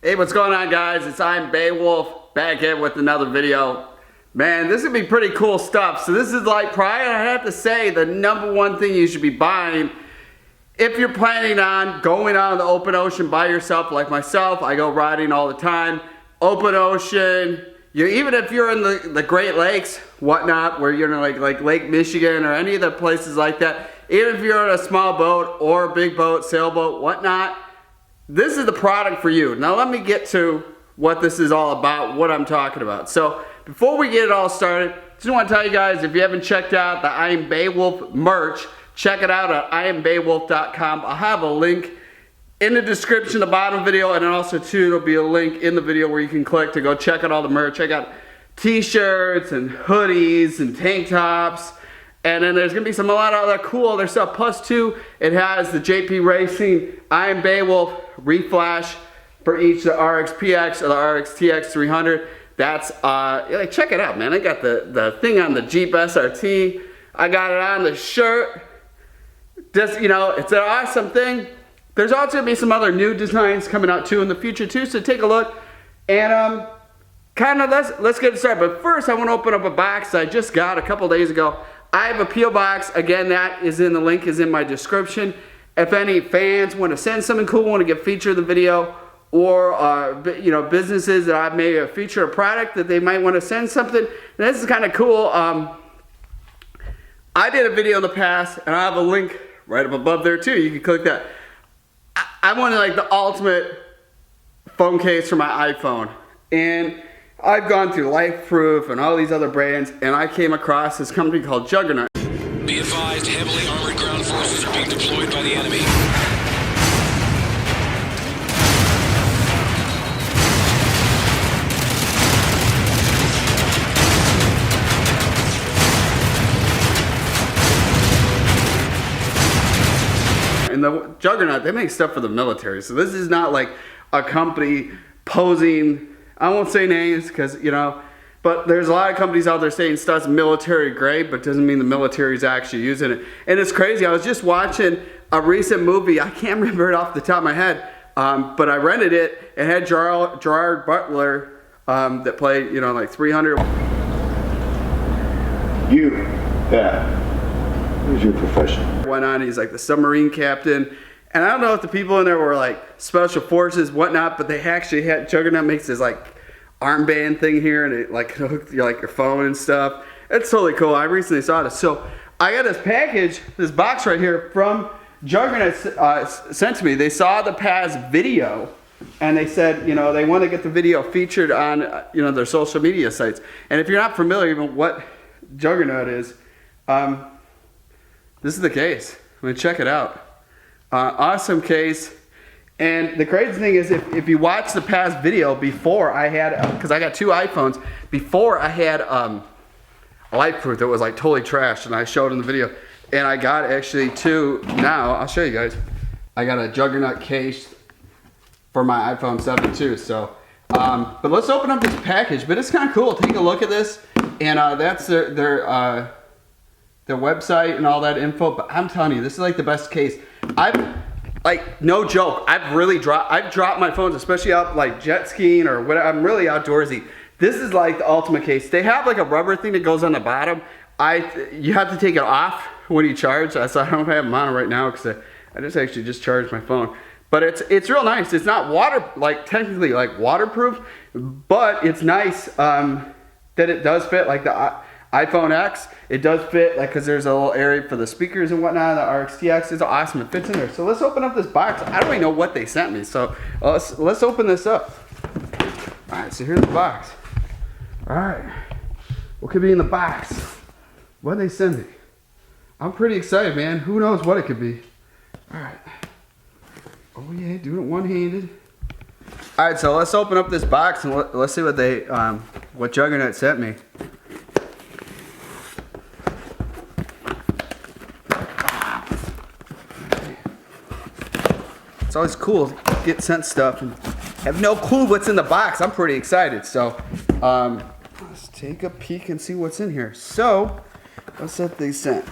Hey, what's going on, guys? I'm Beowulf back in with another video. Man, this is gonna be pretty cool stuff. So this is like probably, I have to say, the #1 thing you should be buying if you're planning on going out in the open ocean by yourself, like myself. I go riding all the time. Open ocean. Even if you're in the Great Lakes, whatnot, where you're in like Lake Michigan or any of the places like that. Even if you're in a small boat or a big boat, sailboat, whatnot, this is the product for you. Now let me get to what this is all about, what I'm talking about. So before we get it all started, just want to tell you guys, if you haven't checked out the I Am Beowulf merch, check it out at iambeowulf.com. I'll have a link in the description, the bottom video, and then also too, there'll be a link in the video where you can click to go check out all the merch. I got t-shirts and hoodies and tank tops. And then there's gonna be a lot of other cool other stuff. Plus too, it has the JP Racing I Am Beowulf Reflash for each the RXP-X or the RXT-X 300. That's check it out, man. I got the thing on the Jeep SRT. I got it on the shirt. Just, it's an awesome thing. There's also gonna be some other new designs coming out too in the future too. So take a look and let's get started. But first, I want to open up a box I just got a couple days ago. I have a P.O. box. Again, that is in the link is in my description. If any fans want to send something cool, want to get featured in the video, or businesses that I may feature a product that they might want to send something, this is kind of cool. I did a video in the past, and I have a link right up above there too. You can click that. I wanted like the ultimate phone case for my iPhone, and I've gone through LifeProof and all these other brands, and I came across this company called Juggernaut. Be advised, heavily armored ground forces are being deployed by the enemy. And the Juggernaut, they make stuff for the military, so this is not like a company posing. I won't say names because, but there's a lot of companies out there saying stuff's military grade, but doesn't mean the military is actually using it. And it's crazy. I was just watching a recent movie. I can't remember it off the top of my head, but I rented it. It had Gerard Butler that played, like 300. Who's your profession? Went on, he's like the submarine captain. And I don't know if the people in there were like special forces, whatnot, but they actually had, Juggernaut makes this like armband thing here, and it like hooks your phone and stuff. It's totally cool. I recently saw this. So I got this package, this box right here from Juggernaut sent to me. They saw the past video, and they said, they want to get the video featured on, their social media sites. And if you're not familiar even what Juggernaut is, this is the case. I mean, check it out. Awesome case. And the crazy thing is, if you watch the past video before I had, because I got 2 iPhones, before I had a LifeProof that was like totally trashed, and I showed in the video, and I got actually 2 now. I'll show you guys. I got a Juggernaut case for my iPhone 7 too. So, but let's open up this package. But it's kind of cool. Take a look at this, and that's their website and all that info. But I'm telling you, this is like the best case. No joke, I've dropped my phones, especially out like jet skiing or whatever. I'm really outdoorsy. This is like the ultimate case. They have like a rubber thing that goes on the bottom. You have to take it off when you charge. So I don't have them on right now because I just charged my phone. But it's real nice. It's not technically waterproof, but it's nice that it does fit like the iPhone X. It does fit, because there's a little area for the speakers and whatnot. The RXT-X is awesome. It fits in there. So let's open up this box. I don't even know what they sent me. So let's open this up. All right, so here's the box. All right, what could be in the box? What did they send me? I'm pretty excited, man. Who knows what it could be? All right. Oh yeah, doing it one-handed. All right, so let's open up this box and let's see what what Juggernaut sent me. It's always cool to get sent stuff and have no clue what's in the box. I'm pretty excited. So let's take a peek and see what's in here. So what's that they sent?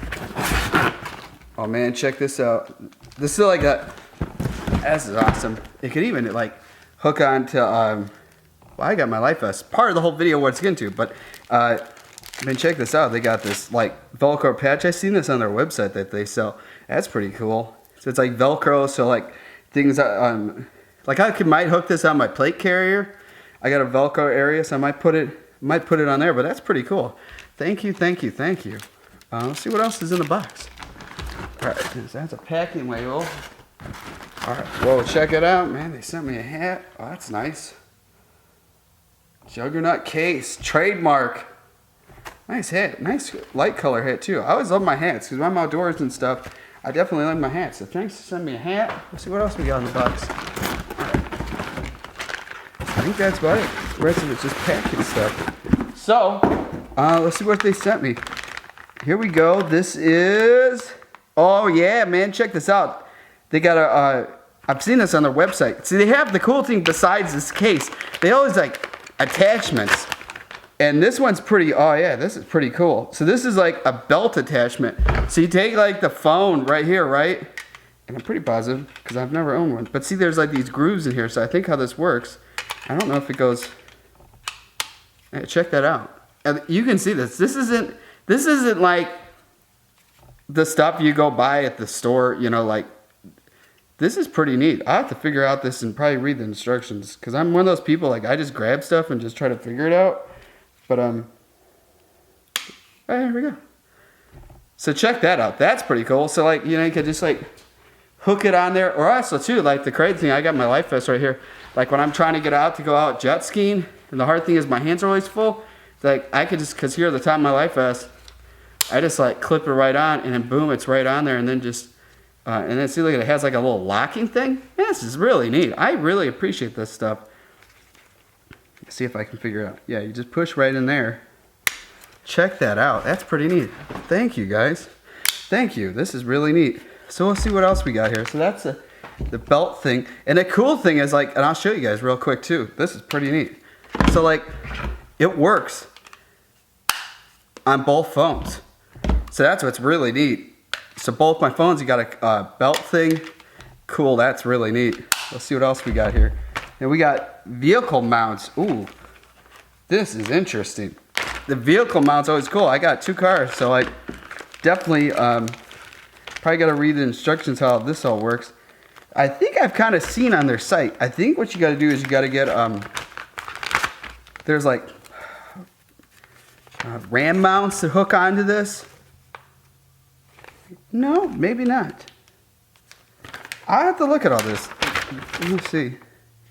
Oh man, check this out. This is like a, this is awesome. It could even like hook on to, well, I got my life vest. Part of the whole video what it's getting to, but, man, check this out. They got this, like, Velcro patch. I've seen this on their website that they sell. That's pretty cool. So it's like Velcro, so, like, things, like, I might hook this on my plate carrier. I got a Velcro area, so I might put it on there, but that's pretty cool. Thank you, thank you, thank you. Let's see what else is in the box. All right, that's a packing label. All right, whoa, check it out, man. They sent me a hat. Oh, that's nice. Juggernaut case, trademark. Nice hat, nice light color hat too. I always love my hats because when I'm outdoors and stuff, I definitely like my hats. So thanks for sending me a hat. Let's see what else we got in the box. I think that's about it. The rest of it's just packing stuff. So, let's see what they sent me. Here we go. This is, oh yeah, man, check this out. They got a, I've seen this on their website. See, they have the cool thing besides this case. They always like attachments. And this one's pretty, oh yeah, this is pretty cool. So this is like a belt attachment. So you take like the phone right here, right? And I'm pretty positive because I've never owned one. But see, there's like these grooves in here. So I think how this works, I don't know if it goes, hey, check that out. And you can see this. This isn't like the stuff you go buy at the store, you know, like, this is pretty neat. I have to figure out this and probably read the instructions because I'm one of those people, like, I just grab stuff and just try to figure it out. But, oh, here we go. So check that out. That's pretty cool. So, like, you know, you could just, like, hook it on there. Or also, too, like, the crazy thing, I got my life vest right here. Like, when I'm trying to get out to go out jet skiing, and the hard thing is my hands are always full, like, I could just, because here at the top of my life vest, I just, like, clip it right on, and then boom, it's right on there, and then just, and then see, look, it has, like, a little locking thing. Man, this is really neat. I really appreciate this stuff. Let's see if I can figure it out. Yeah, you just push right in there. Check that out. That's pretty neat. Thank you, guys. Thank you. This is really neat. So let's see what else we got here. So that's the belt thing. And the cool thing is, like, and I'll show you guys real quick, too. This is pretty neat. So, like, it works on both phones. So that's what's really neat. So both my phones, you got a belt thing. Cool, that's really neat. Let's see what else we got here. And we got vehicle mounts. Ooh, this is interesting. The vehicle mount's always cool. I got 2 cars, so like definitely probably got to read the instructions how this all works. I think I've kind of seen on their site. I think what you got to do is you got to get there's like RAM mounts to hook onto this. No, maybe not. I have to look at all this. Let me see.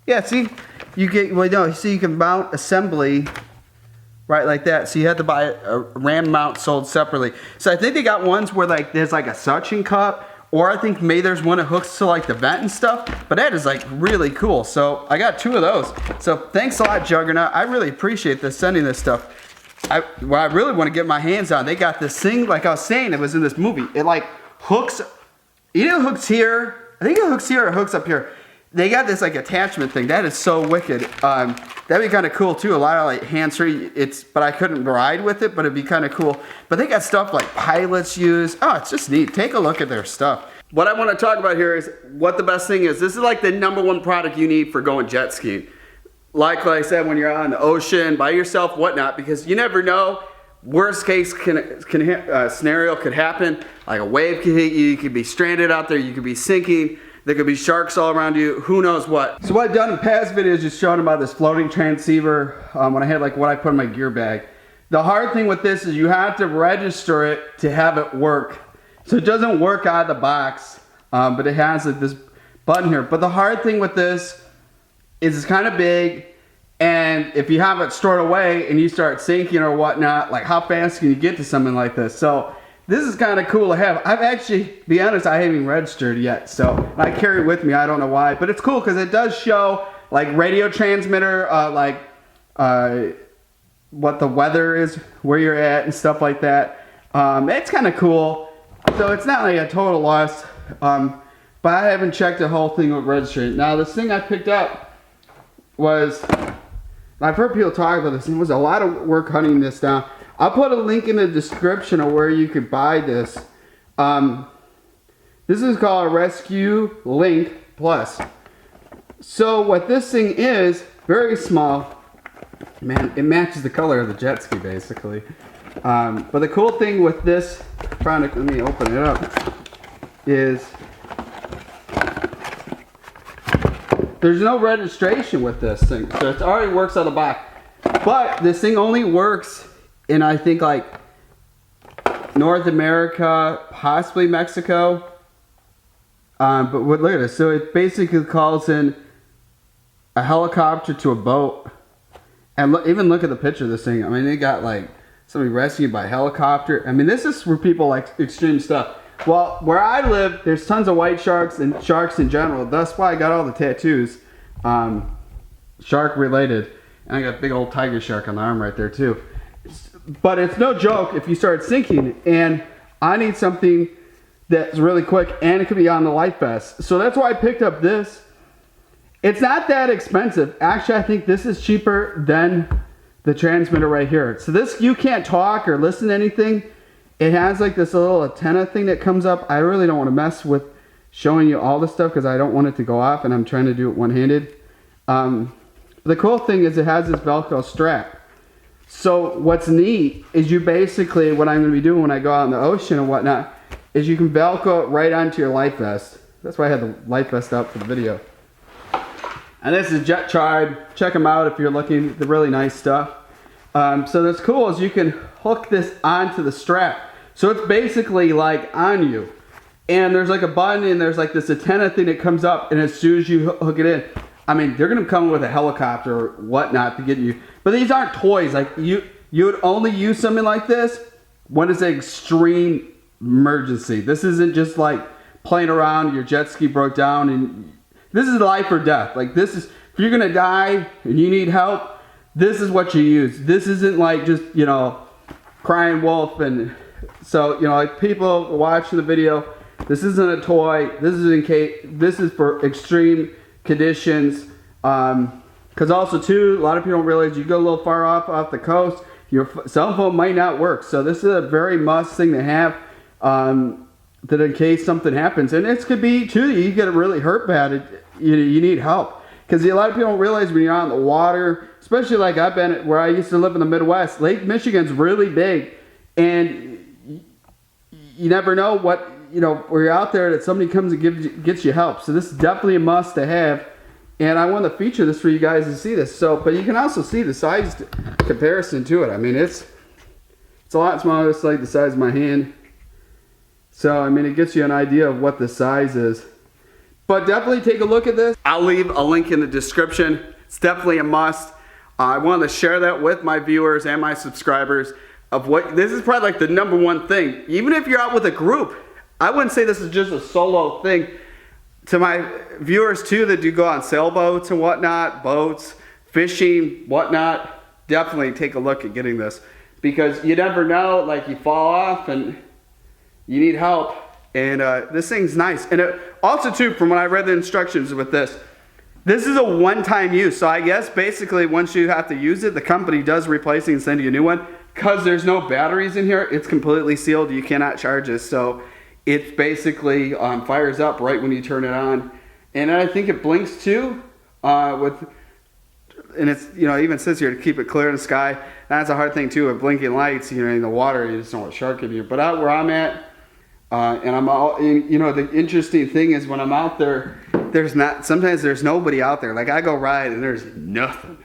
Yeah, see, you get, well, no, see, you can mount assembly right like that. So you have to buy a RAM mount sold separately. So I think they got ones where like there's like a suction cup, or I think maybe there's one that hooks to like the vent and stuff. But that is like really cool. So I got 2 of those. So thanks a lot, Juggernaut. I really appreciate this, sending this stuff. What I really want to get my hands on, they got this thing, like I was saying, it was in this movie. It like hooks, either hooks here, I think it hooks here or hooks up here. They got this like attachment thing. That is so wicked. That'd be kind of cool too. A lot of like hands-free. But I couldn't ride with it, but it'd be kind of cool. But they got stuff like pilots use. Oh, it's just neat. Take a look at their stuff. What I want to talk about here is what the best thing is. This is like the #1 product you need for going jet skiing. Like I said, when you're on the ocean, by yourself, whatnot, because you never know. Worst case scenario could happen. Like a wave could hit you. You could be stranded out there. You could be sinking. There could be sharks all around you. Who knows what. So what I've done in past videos is showing about this floating transceiver when I had like what I put in my gear bag. The hard thing with this is you have to register it to have it work. So it doesn't work out of the box, but it has like this button here. But the hard thing with this is it's kind of big, and if you have it stored away and you start sinking or whatnot, like how fast can you get to something like this? So this is kind of cool to have. I've actually, to be honest, I haven't even registered yet, so I carry it with me. I don't know why, but it's cool because it does show like radio transmitter, what the weather is, where you're at, and stuff like that. It's kind of cool. So it's not like a total loss, but I haven't checked the whole thing with registering. Now this thing I picked up was, I've heard people talk about this, and it was a lot of work hunting this down. I'll put a link in the description of where you could buy this. This is called a Resqlink Plus. So what this thing is, very small. Man, it matches the color of the jet ski basically. But the cool thing with this product, let me open it up, is there's no registration with this thing. So it already works out of the box. But this thing only works in, I think, like North America, possibly Mexico. But look at this. So it basically calls in a helicopter to a boat. And even look at the picture of this thing. I mean, they got like somebody rescued by helicopter. I mean, this is for people like extreme stuff. Well, where I live, there's tons of white sharks and sharks in general. That's why I got all the tattoos, shark related. And I got a big old tiger shark on the arm right there too. But it's no joke if you start sinking. And I need something that's really quick and it could be on the life vest. So that's why I picked up this. It's not that expensive. Actually, I think this is cheaper than the transmitter right here. So this, you can't talk or listen to anything. It has like this little antenna thing that comes up. I really don't want to mess with showing you all this stuff because I don't want it to go off and I'm trying to do it one-handed. The cool thing is it has this Velcro strap. So what's neat is you basically, what I'm going to be doing when I go out in the ocean and whatnot, is you can Velcro it right onto your life vest. That's why I had the life vest out for the video. And this is Jet Tribe. Check them out if you're looking. They're really nice stuff. So that's cool is you can hook this onto the strap. So it's basically like on you. And there's like a button and there's like this antenna thing that comes up, and as soon as you hook it in, I mean, they're gonna come with a helicopter or whatnot to get you. But these aren't toys. Like you would only use something like this when it's an extreme emergency. This isn't just like playing around, your jet ski broke down, and this is life or death. Like this is, if you're gonna die and you need help, this is what you use. This isn't like just, you know, crying wolf. And so, you know, like people watching the video, this isn't a toy. This is in case, this is for extreme conditions. Because also too, a lot of people don't realize you go a little far off the coast, your cell phone might not work. So this is a very must thing to have, that in case something happens. And it could be too, you get really hurt bad, you need help. Because a lot of people don't realize when you're out in the water, especially like I've been where I used to live in the Midwest, Lake Michigan's really big. And you never know what, you know, where you're out there that somebody comes and gets you help. So this is definitely a must to have. And I want to feature this for you guys to see this. So, but you can also see the size comparison to it. I mean, it's a lot smaller. It's like the size of my hand. So, I mean, it gets you an idea of what the size is. But definitely take a look at this. I'll leave a link in the description. It's definitely a must. I wanted to share that with my viewers and my subscribers of what, this is probably like the #1 thing. Even if you're out with a group, I wouldn't say this is just a solo thing. To my viewers too that do go on sailboats and whatnot, boats, fishing, whatnot, definitely take a look at getting this. Because you never know, like you fall off and you need help. And this thing's nice. And also too, from when I read the instructions with this is a one-time use. So I guess basically once you have to use it, the company does replace it and send you a new one. Because there's no batteries in here, it's completely sealed. You cannot charge this. So it basically fires up right when you turn it on. And I think it blinks too. And it's, you know, it even says here to keep it clear in the sky. That's a hard thing too with blinking lights, you know, in the water, you just don't want a shark in you. But out where I'm at, and I'm all, you know, the interesting thing is when I'm out there, sometimes there's nobody out there. Like I go ride and there's nothing.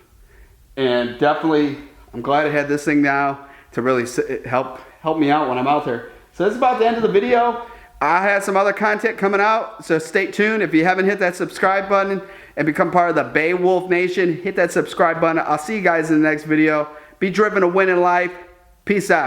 And definitely, I'm glad I had this thing now to really help me out when I'm out there. So that's about the end of the video. I had some other content coming out, so stay tuned. If you haven't hit that subscribe button and become part of the Beowulf Nation, hit that subscribe button. I'll see you guys in the next video. Be driven to win in life. Peace out.